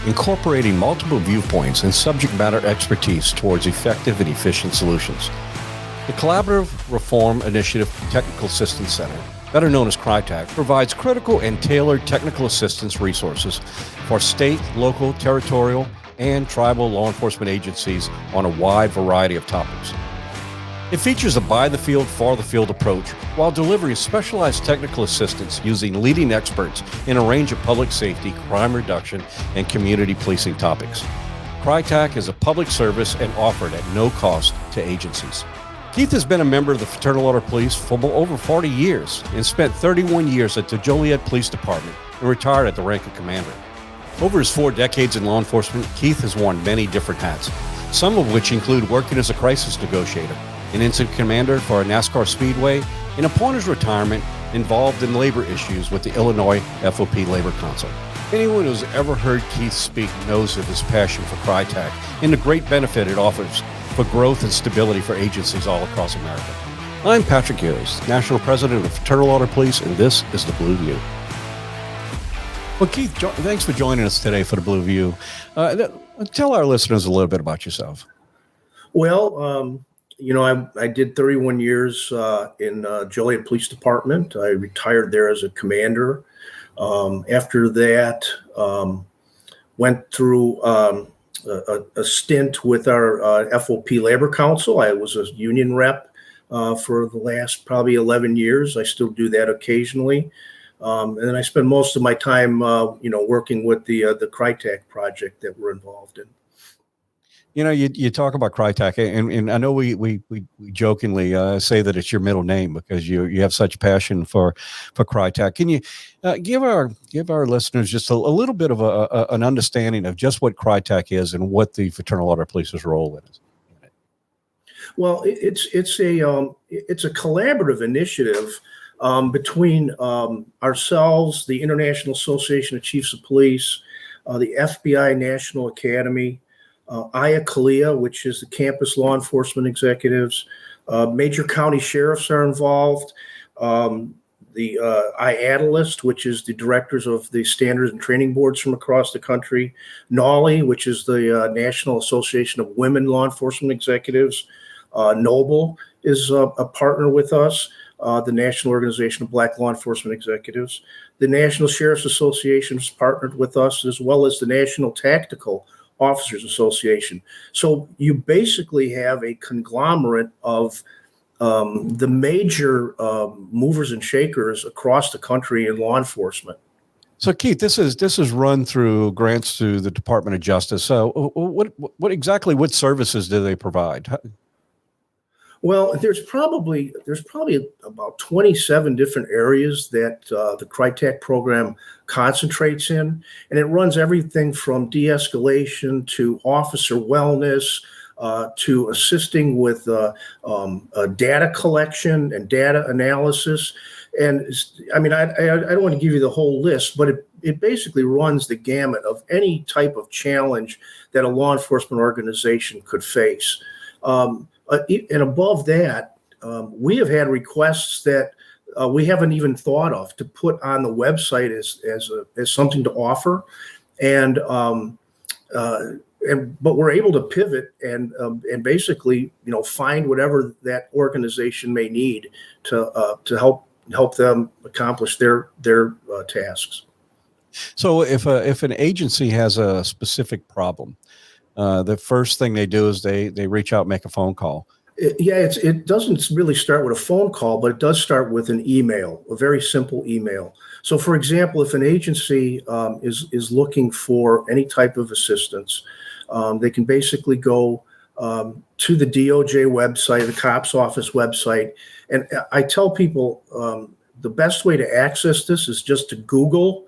incorporating multiple viewpoints and subject matter expertise towards effective and efficient solutions. The Collaborative Reform Initiative Technical Assistance Center, better known as CRI-TAC, provides critical and tailored technical assistance resources for state, local, territorial, and tribal law enforcement agencies on a wide variety of topics. It features a by-the-field, for-the-field approach while delivering specialized technical assistance using leading experts in a range of public safety, crime reduction, and community policing topics. CRI-TAC is a public service and offered at no cost to agencies. Keith has been a member of the Fraternal Order of Police for over 40 years and spent 31 years at the Joliet Police Department and retired at the rank of commander. Over his 4 decades in law enforcement, Keith has worn many different hats, some of which include working as a crisis negotiator, an incident commander for a NASCAR speedway, and upon his retirement, involved in labor issues with the Illinois FOP Labor Council. Anyone who's ever heard Keith speak knows of his passion for CRI-TAC and the great benefit it offers for growth and stability for agencies all across America. I'm Patrick Harris, National President of the Fraternal Order of Police, and this is the Blue View. Well, Keith, thanks for joining us today for the Blue View. Tell our listeners a little bit about yourself. Well, I did 31 years in Joliet Police Department. I retired there as a commander. After that, went through a stint with our FOP Labor Council. I was a union rep for the last probably 11 years. I still do that occasionally. And then I spend most of my time, working with the CRI-TAC project that we're involved in. You know, you talk about CRI-TAC, and I know we jokingly say that it's your middle name because you have such passion for CRI-TAC. Can you give our listeners just a little bit of an understanding of just what CRI-TAC is and what the Fraternal Order of Police's role is? Well, it's a collaborative initiative between ourselves, the International Association of Chiefs of Police, the FBI National Academy, IACLEA, which is the campus law enforcement executives, major county sheriffs are involved, the IADLIST, which is the directors of the standards and training boards from across the country, NAWLE, which is the National Association of Women Law Enforcement Executives, NOBLE is a partner with us, the National Organization of Black Law Enforcement Executives, the National Sheriff's Association has partnered with us, as well as the National Tactical Officers Association. So you basically have a conglomerate of the major movers and shakers across the country in law enforcement. So Keith, this is run through grants to the Department of Justice. So what services do they provide? Well, there's probably about 27 different areas that the CRI-TAC program concentrates in, and it runs everything from de-escalation to officer wellness to assisting with data collection and data analysis. And I mean, I don't want to give you the whole list, but it basically runs the gamut of any type of challenge that a law enforcement organization could face. And above that, we have had requests that we haven't even thought of to put on the website as something to offer, but we're able to pivot and basically find whatever that organization may need to help them accomplish their tasks. So if an agency has a specific problem, the first thing they do is they reach out, make a phone call. It doesn't really start with a phone call, but it does start with an email, a very simple email. So, for example, if an agency is looking for any type of assistance, they can basically go to the DOJ website, the COPS office website. And I tell people the best way to access this is just to Google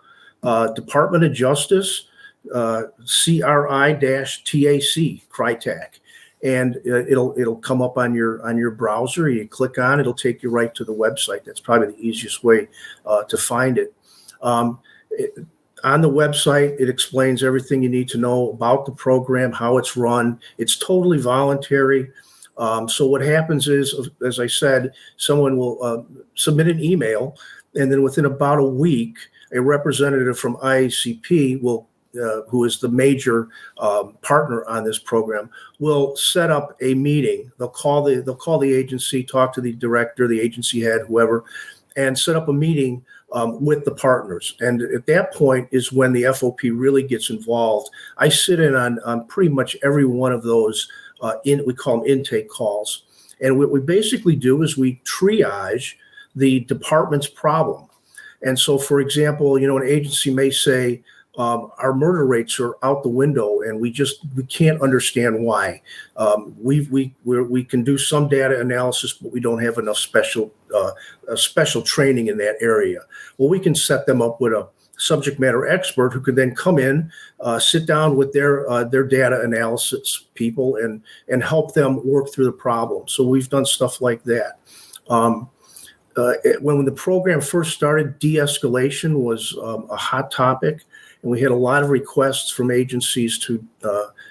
Department of Justice CRI-TAC, CRI-TAC, and it'll come up on your browser. You click on it, it'll take you right to the website. That's probably the easiest way to find it. On the website, it explains everything you need to know about the program, how it's run. It's totally voluntary. So what happens is, as I said, someone will submit an email, and then within about a week, a representative from IACP will who is the major partner on this program, will set up a meeting. They'll call the agency, talk to the director, the agency head, whoever, and set up a meeting with the partners. And at that point is when the FOP really gets involved. I sit in on pretty much every one of those, we call them intake calls. And what we basically do is we triage the department's problem. And so, for example, an agency may say, our murder rates are out the window, and we can't understand why. We can do some data analysis, but we don't have enough special training in that area. Well, we can set them up with a subject matter expert who could then come in, sit down with their data analysis people, and help them work through the problem. So we've done stuff like that. When the program first started, de-escalation was a hot topic. And we had a lot of requests from agencies to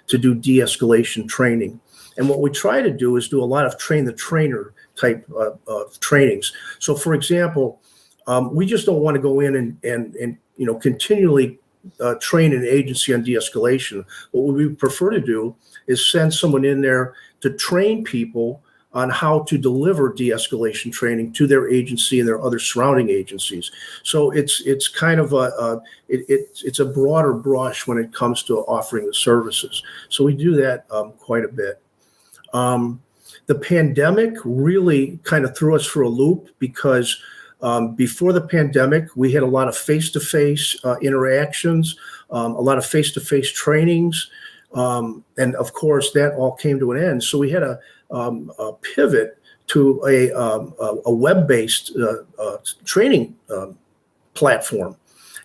do de-escalation training. And what we try to do is do a lot of train the trainer type of trainings. So, for example, we just don't want to go in and continually train an agency on de-escalation. What we prefer to do is send someone in there to train people on how to deliver de-escalation training to their agency and their other surrounding agencies. So it's kind of it's a broader brush when it comes to offering the services. So we do that quite a bit. The pandemic really kind of threw us for a loop because before the pandemic, we had a lot of face-to-face interactions, a lot of face-to-face trainings. And of course, that all came to an end. So we had a pivot to a web-based training platform.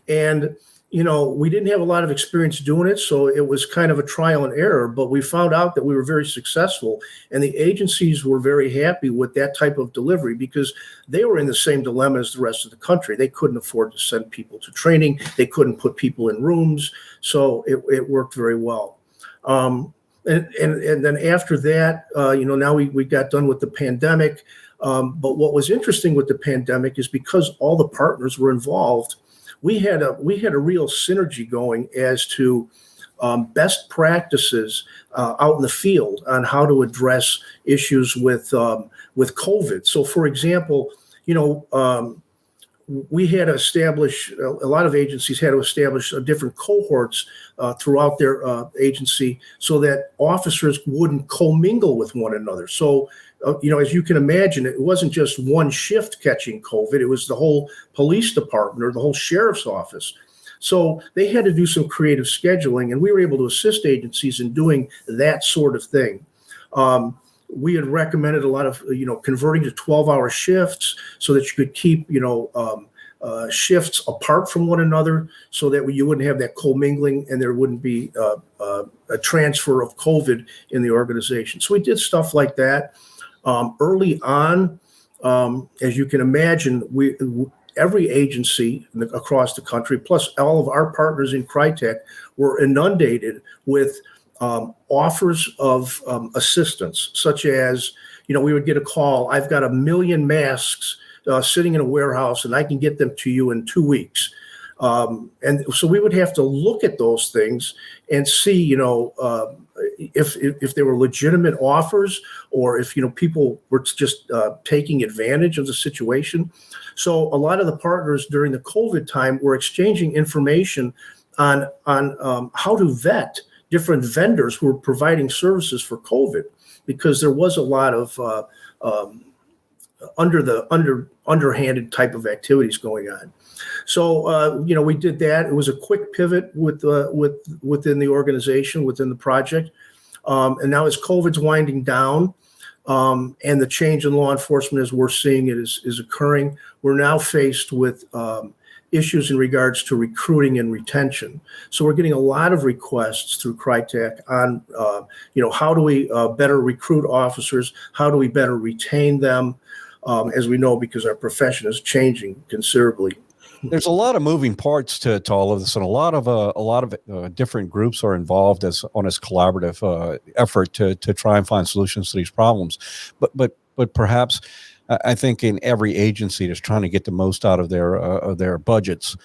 And, we didn't have a lot of experience doing it, so it was kind of a trial and error, but we found out that we were very successful, and the agencies were very happy with that type of delivery because they were in the same dilemma as the rest of the country. They couldn't afford to send people to training. They couldn't put people in rooms, so it worked very well. And then after that, now we got done with the pandemic. But what was interesting with the pandemic is because all the partners were involved, we had a real synergy going as to best practices out in the field on how to address issues with COVID. So, for example, we had to establish, a lot of agencies had to establish different cohorts throughout their agency so that officers wouldn't commingle with one another. So, as you can imagine, it wasn't just one shift catching COVID, it was the whole police department or the whole sheriff's office. So they had to do some creative scheduling, and we were able to assist agencies in doing that sort of thing. We had recommended a lot of, converting to 12-hour shifts so that you could keep, shifts apart from one another so that you wouldn't have that commingling and there wouldn't be a transfer of COVID in the organization. So we did stuff like that. Early on, as you can imagine, every agency across the country, plus all of our partners in CRI-TAC, were inundated with offers of assistance, such as, we would get a call, I've got 1 million masks sitting in a warehouse and I can get them to you in 2 weeks. And so we would have to look at those things and see, if they were legitimate offers or if, people were just taking advantage of the situation. So a lot of the partners during the COVID time were exchanging information on how to vet different vendors who were providing services for COVID, because there was a lot of underhanded type of activities going on. So, we did that. It was a quick pivot within the organization, within the project. And now as COVID's winding down, and the change in law enforcement as we're seeing it is occurring, we're now faced with issues in regards to recruiting and retention. So we're getting a lot of requests through CRI-TAC on, how do we better recruit officers? How do we better retain them? As we know, because our profession is changing considerably. There's a lot of moving parts to all of this, and a lot of different groups are involved on this collaborative effort to try and find solutions to these problems. But perhaps I think in every agency that's trying to get the most out of their budgets,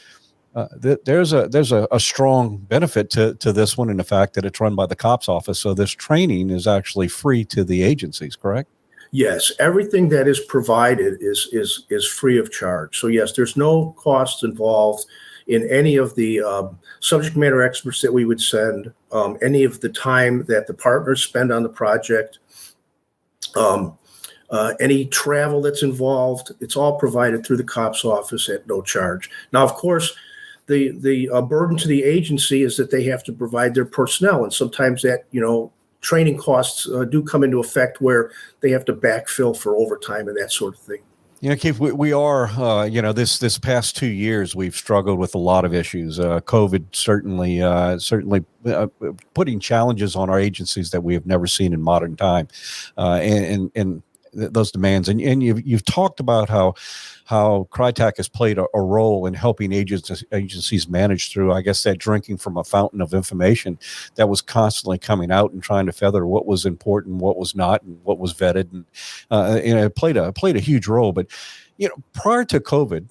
there's a strong benefit to this one in the fact that it's run by the cops office. So this training is actually free to the agencies, correct? Yes, everything that is provided is free of charge. So yes, there's no costs involved in any of the subject matter experts that we would send, any of the time that the partners spend on the project, any travel that's involved. It's all provided through the cops office at no charge. Now, of course, the burden to the agency is that they have to provide their personnel, and sometimes that training costs do come into effect where they have to backfill for overtime and that sort of thing. Keith, we are, this past 2 years, we've struggled with a lot of issues. COVID certainly putting challenges on our agencies that we have never seen in modern time, and those demands. And you've talked about how CRI-TAC has played a role in helping agencies manage through, I guess, that drinking from a fountain of information that was constantly coming out and trying to feather what was important, what was not, and what was vetted, and it played a huge role. But prior to COVID,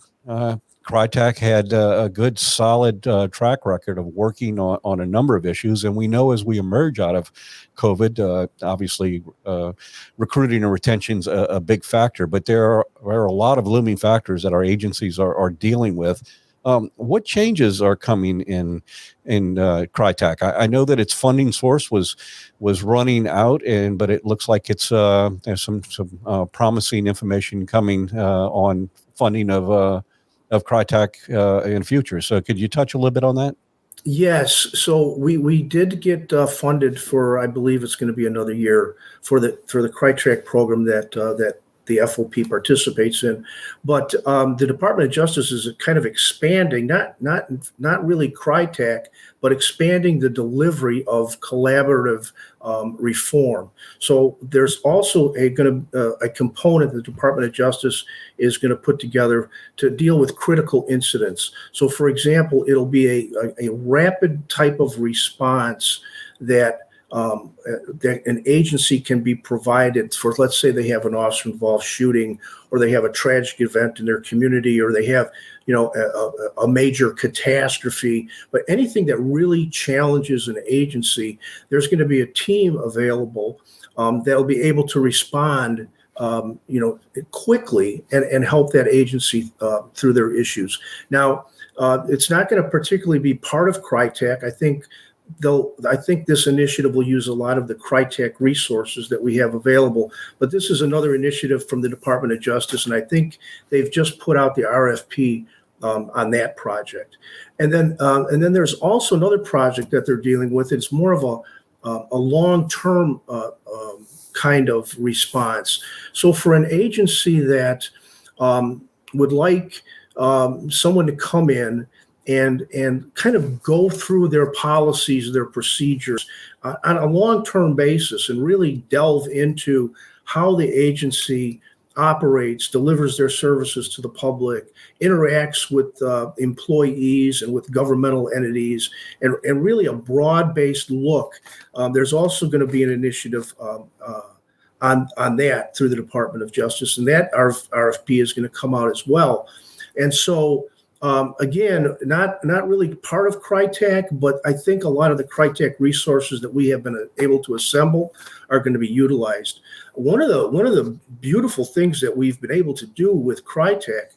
CRI-TAC had a good, solid track record of working on a number of issues, and we know as we emerge out of COVID, obviously recruiting and retention's a big factor, but there are a lot of looming factors that our agencies are dealing with. What changes are coming in CRI-TAC? I know that its funding source was running out, but it looks like there's some promising information coming on funding of CRI-TAC in the future. So could you touch a little bit on that? Yes. So we did get funded for, I believe it's going to be another year for the CRI-TAC program that the FOP participates in. But the Department of Justice is kind of expanding, not really CRI-TAC, but expanding the delivery of collaborative reform. So there's also a component the Department of Justice is going to put together to deal with critical incidents. So, for example, it'll be a rapid type of response that an agency can be provided for. Let's say they have an officer-involved shooting, or they have a tragic event in their community, or they have a major catastrophe. But anything that really challenges an agency, there's going to be a team available that'll be able to respond quickly and help that agency through their issues. Now, it's not going to particularly be part of CRI-TAC. I think this initiative will use a lot of the CRI-TAC resources that we have available, but this is another initiative from the Department of Justice, and I think they've just put out the RFP on that project. And then there's also another project that they're dealing with. It's more of a long-term kind of response. So for an agency that would like someone to come in and kind of go through their policies, their procedures on a long-term basis, and really delve into how the agency operates, delivers their services to the public, interacts with employees and with governmental entities, and really a broad-based look. There's also going to be an initiative on that through the Department of Justice, and that RFP is going to come out as well. And so, again, not really part of CRI-TAC, but I think a lot of the CRI-TAC resources that we have been able to assemble are going to be utilized. One of the beautiful things that we've been able to do with CRI-TAC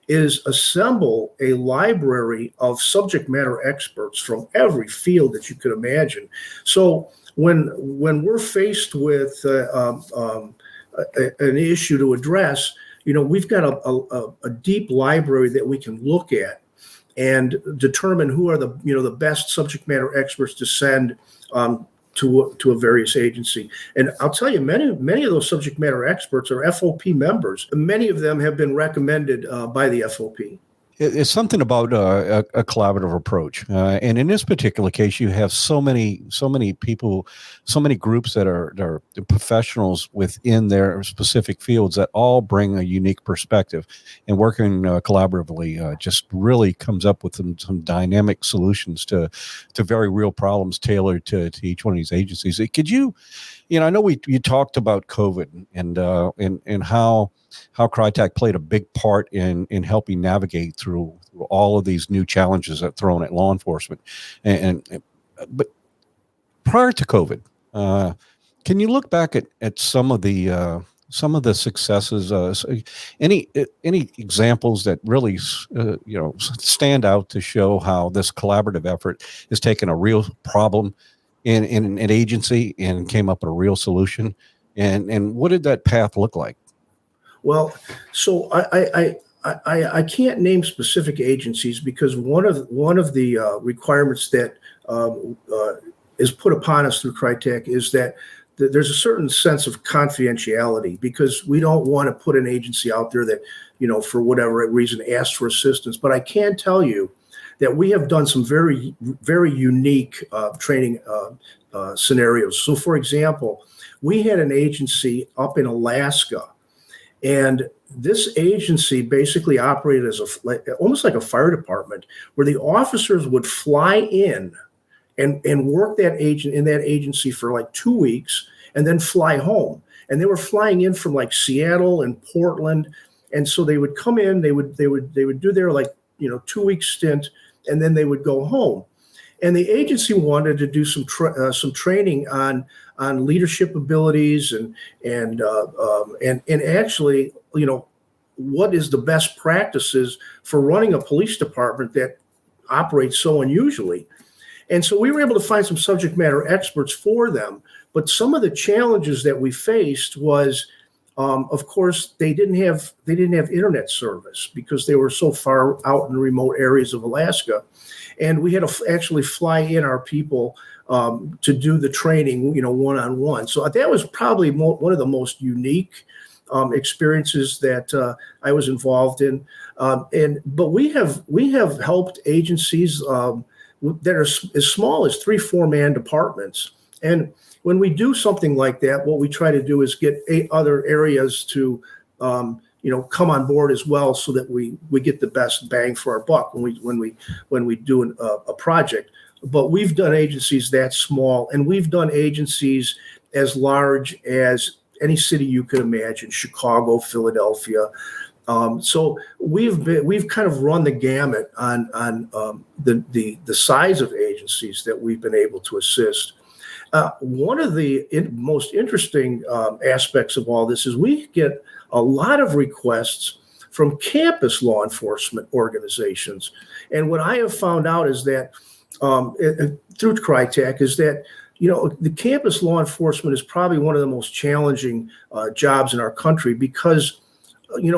is assemble a library of subject matter experts from every field that you could imagine. So when we're faced with an issue to address, we've got a deep library that we can look at and determine who are the best subject matter experts to send to a various agency. And I'll tell you, many of those subject matter experts are FOP members. Many of them have been recommended by the FOP. It's something about a collaborative approach, and in this particular case, you have so many people, so many groups that are professionals within their specific fields that all bring a unique perspective, and working collaboratively just really comes up with some dynamic solutions to very real problems tailored to each one of these agencies. Could you, I know you talked about COVID and how how CRI-TAC played a big part in helping navigate through all of these new challenges that are thrown at law enforcement. But prior to COVID, can you look back at some of the successes? Any examples that really stand out to show how this collaborative effort has taken a real problem in an agency and came up with a real solution? And what did that path look like? Well, so I can't name specific agencies because one of the requirements that is put upon us through CRI-TAC is that there's a certain sense of confidentiality, because we don't want to put an agency out there that, for whatever reason asks for assistance. But I can tell you that we have done some very, very unique training scenarios. So, for example, we had an agency up in Alaska, and this agency basically operated as almost like a fire department, where the officers would fly in and work that agency for like 2 weeks and then fly home. And they were flying in from like Seattle and Portland. And so they would come in, they would do their 2-week stint, and then they would go home. And the agency wanted to do some training on leadership abilities and actually, what is the best practices for running a police department that operates so unusually. And so we were able to find some subject matter experts for them. But some of the challenges that we faced was, of course, they didn't have internet service because they were so far out in the remote areas of Alaska. And we had to actually fly in our people to do the training, one-on-one. So that was probably one of the most unique experiences that I was involved in. But we have helped agencies that are as small as 3-4 man departments. And when we do something like that, what we try to do is get 8 other areas to come on board as well, so that we get the best bang for our buck when we do a project. But we've done agencies that small, and we've done agencies as large as any city you could imagine: Chicago, Philadelphia. So we've kind of run the gamut on the size of agencies that we've been able to assist. One of the most interesting aspects of all this is we get a lot of requests from campus law enforcement organizations. And what I have found out is that through CRI-TAC is that the campus law enforcement is probably one of the most challenging jobs in our country because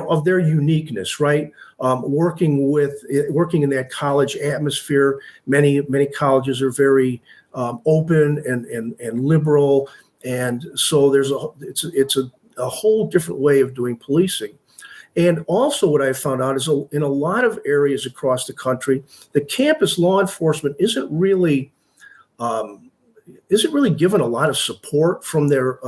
of their uniqueness, right? Working in that college atmosphere, many colleges are very open and liberal, and so it's a whole different way of doing policing. And also, what I found out is in a lot of areas across the country, the campus law enforcement isn't really given a lot of support from their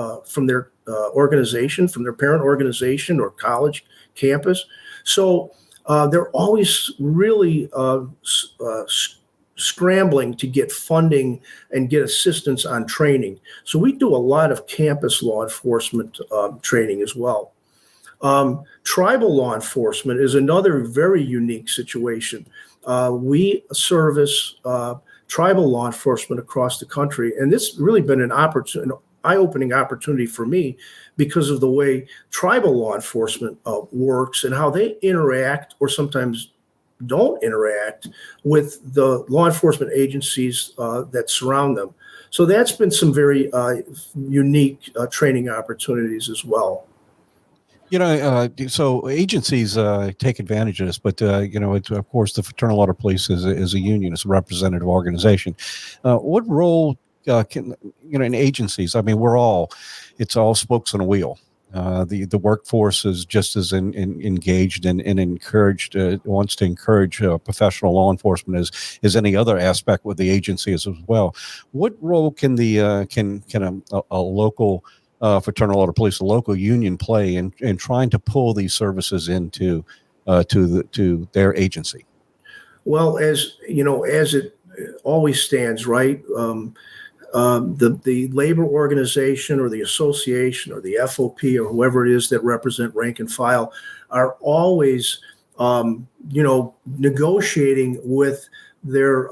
organization, from their parent organization or college campus. So they're always really scrambling to get funding and get assistance on training. So we do a lot of campus law enforcement training as well. Tribal law enforcement is another very unique situation. We service tribal law enforcement across the country, and this has really been an eye-opening opportunity for me because of the way tribal law enforcement works and how they interact, or sometimes don't interact, with the law enforcement agencies that surround them. So that's been some very unique training opportunities as well. So agencies take advantage of this, but of course, the Fraternal Order of Police is a union, it's a representative organization. What role can in agencies? I mean, it's all spokes on a wheel. The workforce is just as engaged and encouraged, wants to encourage professional law enforcement as any other aspect with the agency as well. What role can a local Fraternal Order of Police, a local union, play in trying to pull these services into to their agency? Well, as it always stands, right? the labor organization or the association or the FOP or whoever it is that represent rank and file are always, negotiating with their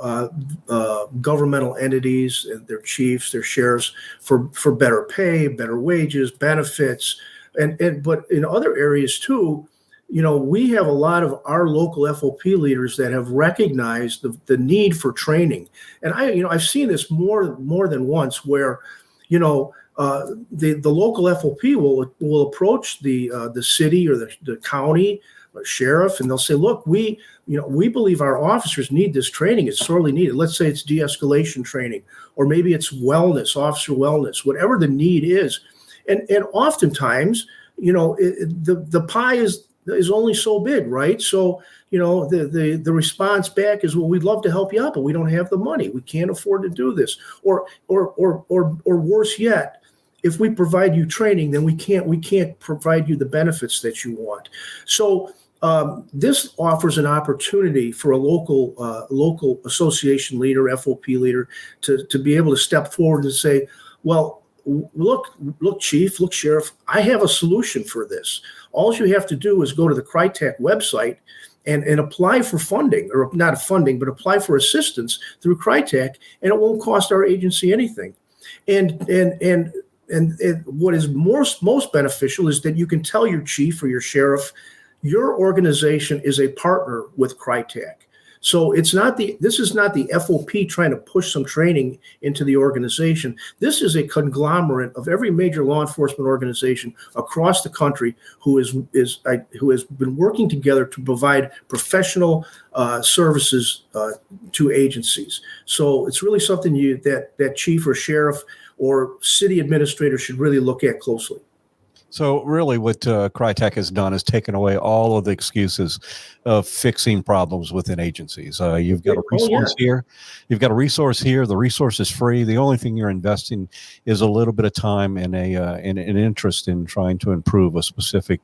governmental entities and their chiefs, their sheriffs for better pay, better wages, benefits, but in other areas too. We have a lot of our local FOP leaders that have recognized the need for training. And I've seen this more than once where, the local FOP will approach the city or the county or sheriff, and they'll say, look, we believe our officers need this training. It's sorely needed. Let's say it's de-escalation training, or maybe it's wellness, officer wellness, whatever the need is. And oftentimes, the pie is only so big, right? So, the response back is, well, we'd love to help you out, but we don't have the money. We can't afford to do this. Or worse yet, if we provide you training, then we can't provide you the benefits that you want. So this offers an opportunity for a local association leader, FOP leader, to be able to step forward and say, well, look, chief, look, sheriff, I have a solution for this. All you have to do is go to the CRI-TAC website and apply for funding, or not funding, but apply for assistance through CRI-TAC, and it won't cost our agency anything. And what is most beneficial is that you can tell your chief or your sheriff, your organization is a partner with CRI-TAC. So this is not the FOP trying to push some training into the organization. This is a conglomerate of every major law enforcement organization across the country who has been working together to provide professional services to agencies. So it's really something that chief or sheriff or city administrator should really look at closely. So really what CRI-TAC has done is taken away all of the excuses of fixing problems within agencies. You've got a resource here. You've got a resource here. The resource is free. The only thing you're investing is a little bit of time and an interest in trying to improve a specific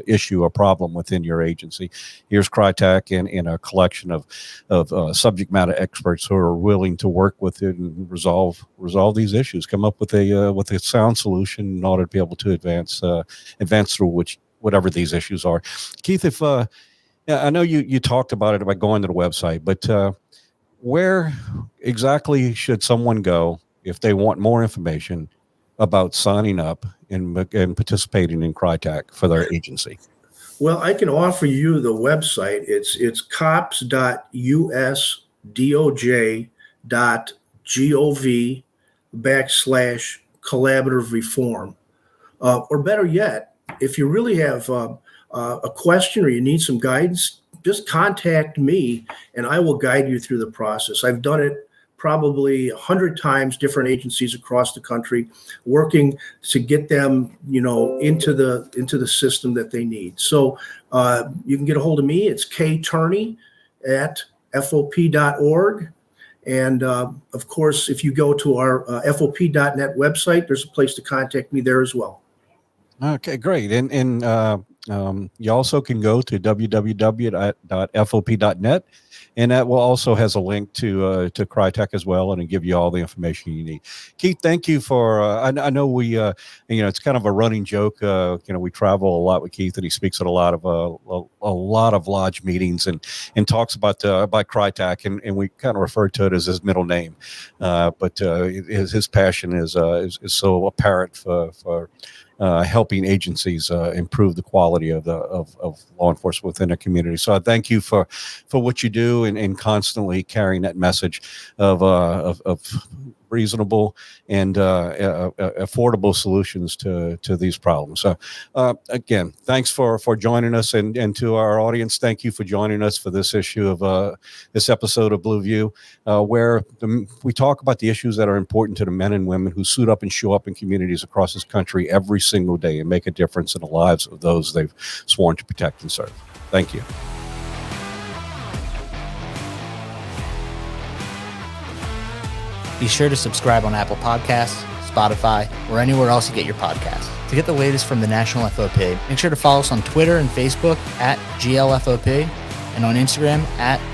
issue or problem within your agency. Here's CRI-TAC and a collection of subject matter experts who are willing to work with it and resolve these issues, come up with a sound solution in order to be able to advance through whatever these issues are. Keith, if I know you talked about it about going to the website, but where exactly should someone go if they want more information about signing up and participating in CRI-TAC for their agency? Well, I can offer you the website. It's cops.usdoj.gov/collaborative reform. Or better yet, if you really have a question or you need some guidance, just contact me and I will guide you through the process. I've done it probably 100 times, different agencies across the country, working to get them, into the system that they need. So you can get a hold of me. It's kturney@fop.org. And of course, if you go to our FOP.net website, there's a place to contact me there as well. Okay, great. And you also can go to www.fop.net, and that will also has a link to CRI-TAC as well, and it'll give you all the information you need. Keith, thank you for. I know we, it's kind of a running joke. We travel a lot with Keith, and he speaks at a lot of lodge meetings and talks about CRI-TAC, and we kind of refer to it as his middle name, but his passion is so apparent for helping agencies improve the quality of law enforcement within a community. So I thank you for what you do and constantly carrying that message of reasonable and affordable solutions to these problems. So again, thanks for joining us, and to our audience, thank you for joining us for this issue of this episode of Blue View, where we talk about the issues that are important to the men and women who suit up and show up in communities across this country every single day and make a difference in the lives of those they've sworn to protect and serve. Thank you. Be sure to subscribe on Apple Podcasts, Spotify, or anywhere else you get your podcasts. To get the latest from the National FOP, make sure to follow us on Twitter and Facebook @GLFOP and on Instagram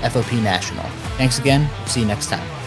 @FOP National. Thanks again. We'll see you next time.